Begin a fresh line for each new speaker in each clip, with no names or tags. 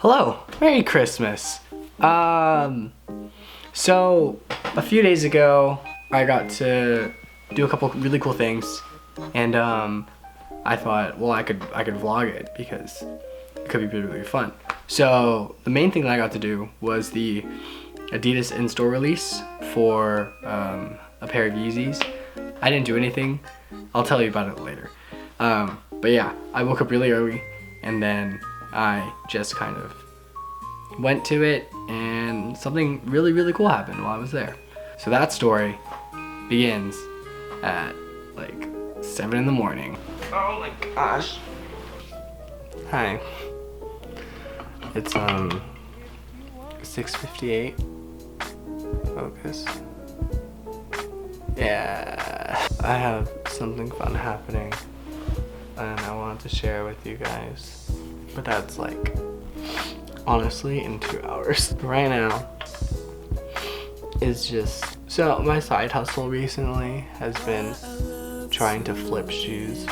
Hello, Merry Christmas. So a few days ago, I got to do a couple really cool things, and I thought, well, I could vlog it because it could be really fun. So the main thing that I got to do was the Adidas in-store release for a pair of Yeezys. I didn't do anything. I'll tell you about it later. But yeah, I woke up really early, and then I just kind of went to it, and something really cool happened while I was there. So that story begins at like 7 in the morning. Oh my gosh. Hi. It's 6:58. Focus. Yeah. I have something fun happening, and I wanted to share with you guys. But that's like, honestly, in 2 hours. Right now is just, so my side hustle recently has been trying to flip shoes.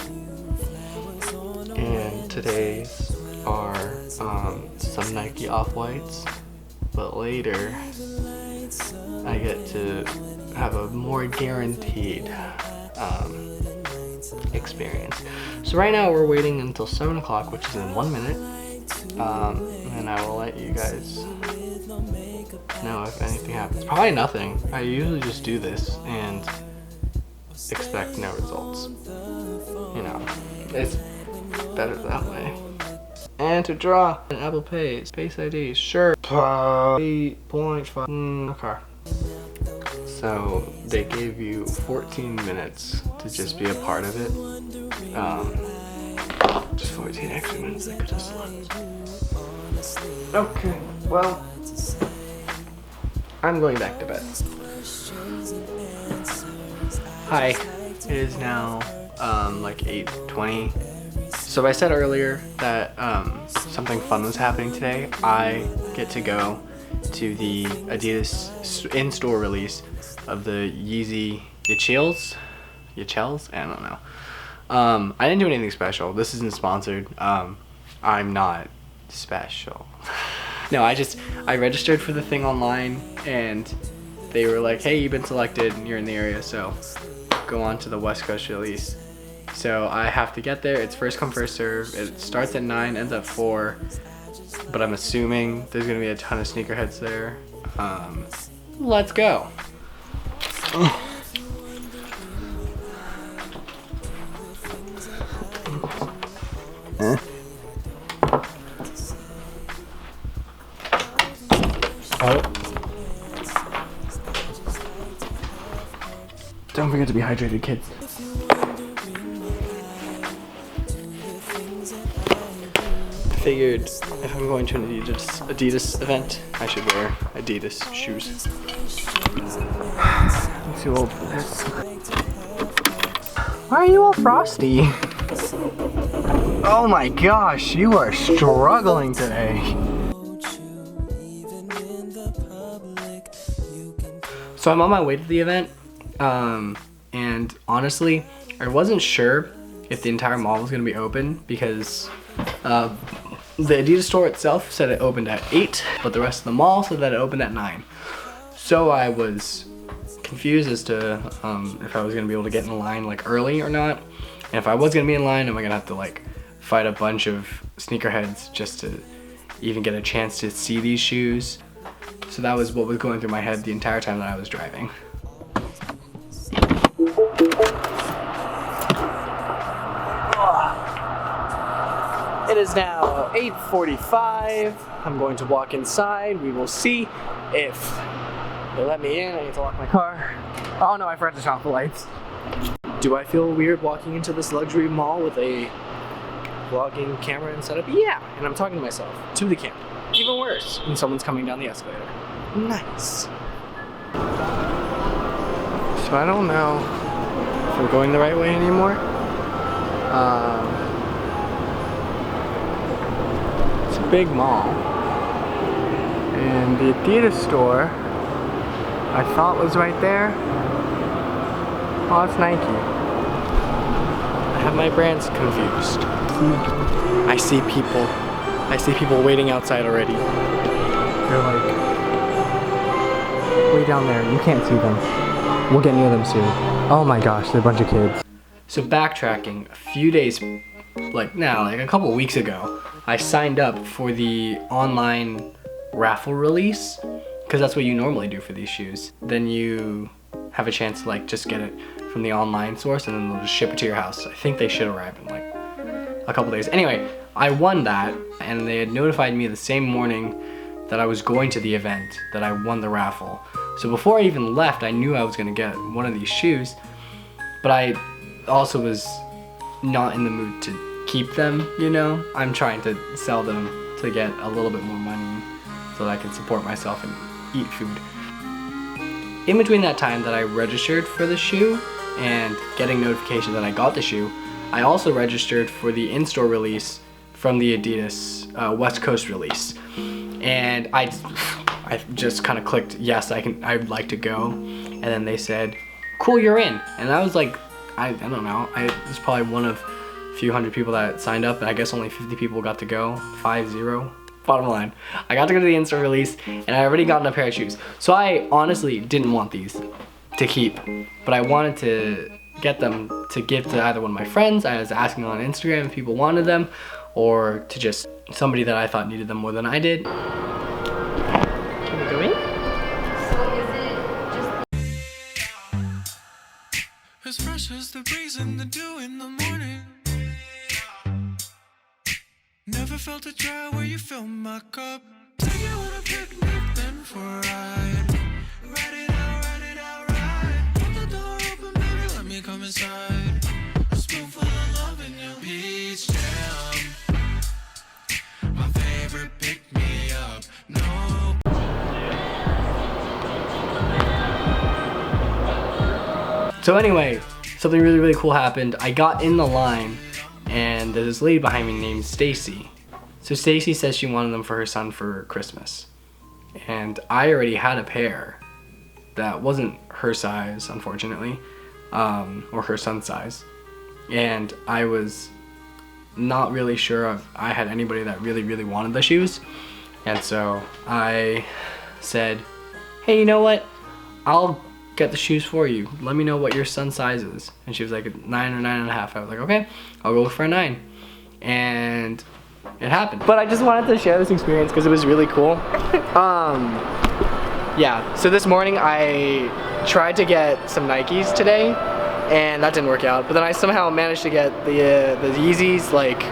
And today's are some Nike Off-Whites. But later, I get to have a more guaranteed experience. So right now we're waiting until 7 o'clock, which is in 1 minute, and I will let you guys know if anything happens. Probably nothing. I usually just do this and expect no results. You know, it's better that way. And to draw an Apple Pay, Space ID, sure. 8.5. Okay. So they gave you 14 minutes to just be a part of it. Just 14 extra minutes I could have slept. Okay, well, I'm going back to bed. Hi, it is now like 8:20. So I said earlier that something fun was happening today. I get to go to the Adidas in-store release of the Yeezy Yeezys? I don't know. I didn't do anything special. This isn't sponsored. I'm not special. No, I registered for the thing online, and they were like, hey, you've been selected and you're in the area, so go on to the West Coast release. So I have to get there. It's first come, first serve. It starts at 9, ends at 4. But I'm assuming there's gonna be a ton of sneakerheads there. Let's go. Don't forget to be hydrated, kids. Figured if I'm going to an Adidas event, I should wear Adidas shoes. I'm too old for this. Why are you all frosty? Oh my gosh, you are struggling today. So I'm on my way to the event, and honestly, I wasn't sure if the entire mall was gonna be open because the Adidas store itself said it opened at 8, but the rest of the mall said that it opened at 9. So I was confused as to if I was gonna be able to get in line like early or not. And if I was gonna be in line, am I gonna have to like fight a bunch of sneakerheads just to even get a chance to see these shoes? So that was what was going through my head the entire time that I was driving. It is now 8:45. I'm going to walk inside. We will see if they let me in. I need to lock my car. Oh no, I forgot to turn off the lights. Do I feel weird walking into this luxury mall with a vlogging camera and setup? Yeah, and I'm talking to myself, to the camera. Even worse, when someone's coming down the escalator. Nice. So I don't know if I'm going the right way anymore. It's a big mall, and the Adidas store I thought was right there. Oh, it's Nike. I have my brands confused. I see people I see people waiting outside already. They're like way down there. You can't see them. We'll get near them soon. Oh my gosh, they're a bunch of kids. So backtracking, a few days, like a couple weeks ago, I signed up for the online raffle release, because that's what you normally do for these shoes. Then you have a chance to like just get it from the online source and then they'll just ship it to your house. I think they should arrive in like a couple days. Anyway, I won that and they had notified me the same morning that I was going to the event that I won the raffle. So before I even left, I knew I was gonna get one of these shoes, but I also was not in the mood to keep them, you know? I'm trying to sell them to get a little bit more money so that I can support myself and eat food. In between that time that I registered for the shoe and getting notification that I got the shoe, I also registered for the in-store release from the Adidas West Coast release. And I just kind of clicked yes, I'd like to go. And then they said, cool, you're in. And I was like, I don't know, I was probably one of a few hundred people that signed up, and I guess only 50 people got to go, 50. Bottom line, I got to go to the in-store release and I already gotten a pair of shoes. So I honestly didn't want these to keep, but I wanted to get them to give to either one of my friends. I was asking on Instagram if people wanted them, or to just somebody that I thought needed them more than I did. Can we go in?
So is it just
as fresh as the breeze and the dew in the morning? Never felt a dry where you fill my cup. Take you on a picnic, then for a ride. Ride it out, ride. Hold the door open, baby, let me come inside. A spoonful of love in your peach jam. My favorite pick me up. No.
So anyway, something really, really cool happened. I got in the line and there's this lady behind me named Stacy. So Stacy says she wanted them for her son for Christmas. And I already had a pair that wasn't her size, unfortunately, or her son's size. And I was not really sure if I had anybody that really, really wanted the shoes. And so I said, hey, you know what? I'll get the shoes for you. Let me know what your son's size is. And she was like 9 or 9.5. I was like, okay, I'll go for a 9. And it happened. But I just wanted to share this experience because it was really cool. Yeah, so this morning I tried to get some Nikes today and that didn't work out. But then I somehow managed to get the Yeezys, like,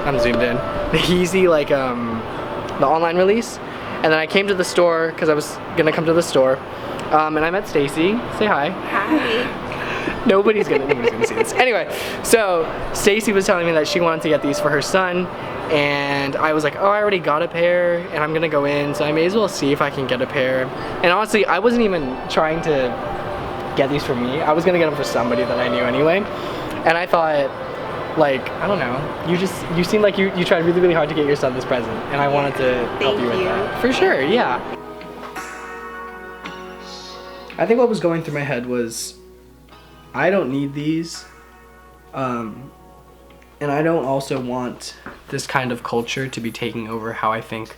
I'm zoomed in, the Yeezy, like, the online release. And then I came to the store because I was gonna come to the store. And I met Stacy. Say hi.
hi?
Nobody's gonna see this. Anyway, so Stacy was telling me that she wanted to get these for her son, and I was like, oh, I already got a pair, and I'm gonna go in, so I may as well see if I can get a pair. And honestly, I wasn't even trying to get these for me. I was gonna get them for somebody that I knew anyway. And I thought, like, I don't know, you seemed like you tried really, really hard to get your son this present, and I wanted to help you with that. For sure, yeah. I think what was going through my head was, I don't need these, and I don't also want this kind of culture to be taking over how I think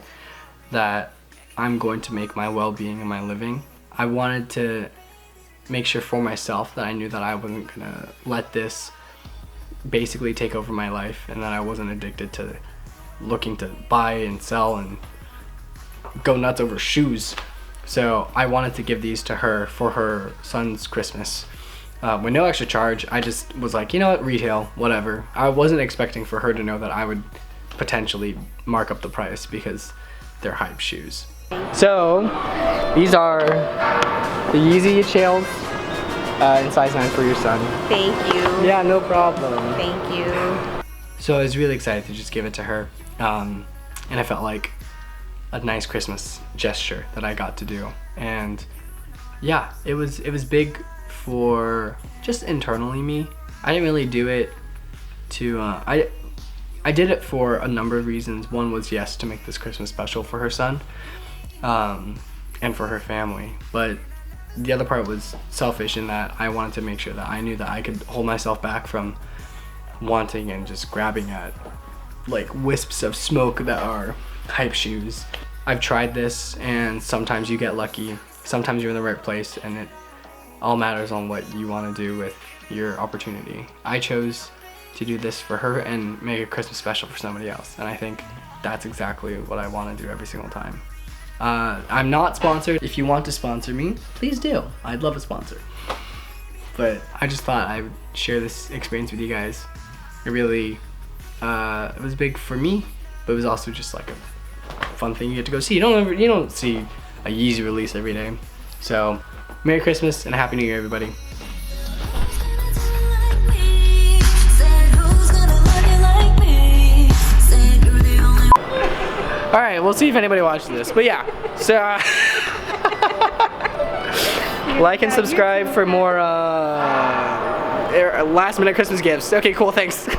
that I'm going to make my well-being and my living. I wanted to make sure for myself that I knew that I wasn't gonna let this basically take over my life, and that I wasn't addicted to looking to buy and sell and go nuts over shoes. So I wanted to give these to her for her son's Christmas. With no extra charge. I just was like, you know what, retail, whatever. I wasn't expecting for her to know that I would potentially mark up the price because they're hype shoes. So these are the Yeezy Chails in size 9 for your son.
Thank you.
Yeah, no problem.
Thank you.
So I was really excited to just give it to her, and I felt like a nice Christmas gesture that I got to do. And yeah, it was big for just internally me. I didn't really do it to I did it for a number of reasons. One was, yes, to make this Christmas special for her son, and for her family, but the other part was selfish in that I wanted to make sure that I knew that I could hold myself back from wanting and just grabbing at like wisps of smoke that are hype shoes. I've tried this, and sometimes you get lucky, sometimes you're in the right place, and it all matters on what you want to do with your opportunity. I chose to do this for her and make a Christmas special for somebody else, and I think that's exactly what I want to do every single time. I'm not sponsored. If you want to sponsor me, please do. I'd love a sponsor. But I just thought I would share this experience with you guys. It really, it was big for me, but it was also just like a fun thing you get to go see. You don't see a Yeezy release every day. So, Merry Christmas and a Happy New Year, everybody. All right, we'll see if anybody watches this. But yeah, so like and subscribe for more last minute Christmas gifts. Okay, cool, thanks.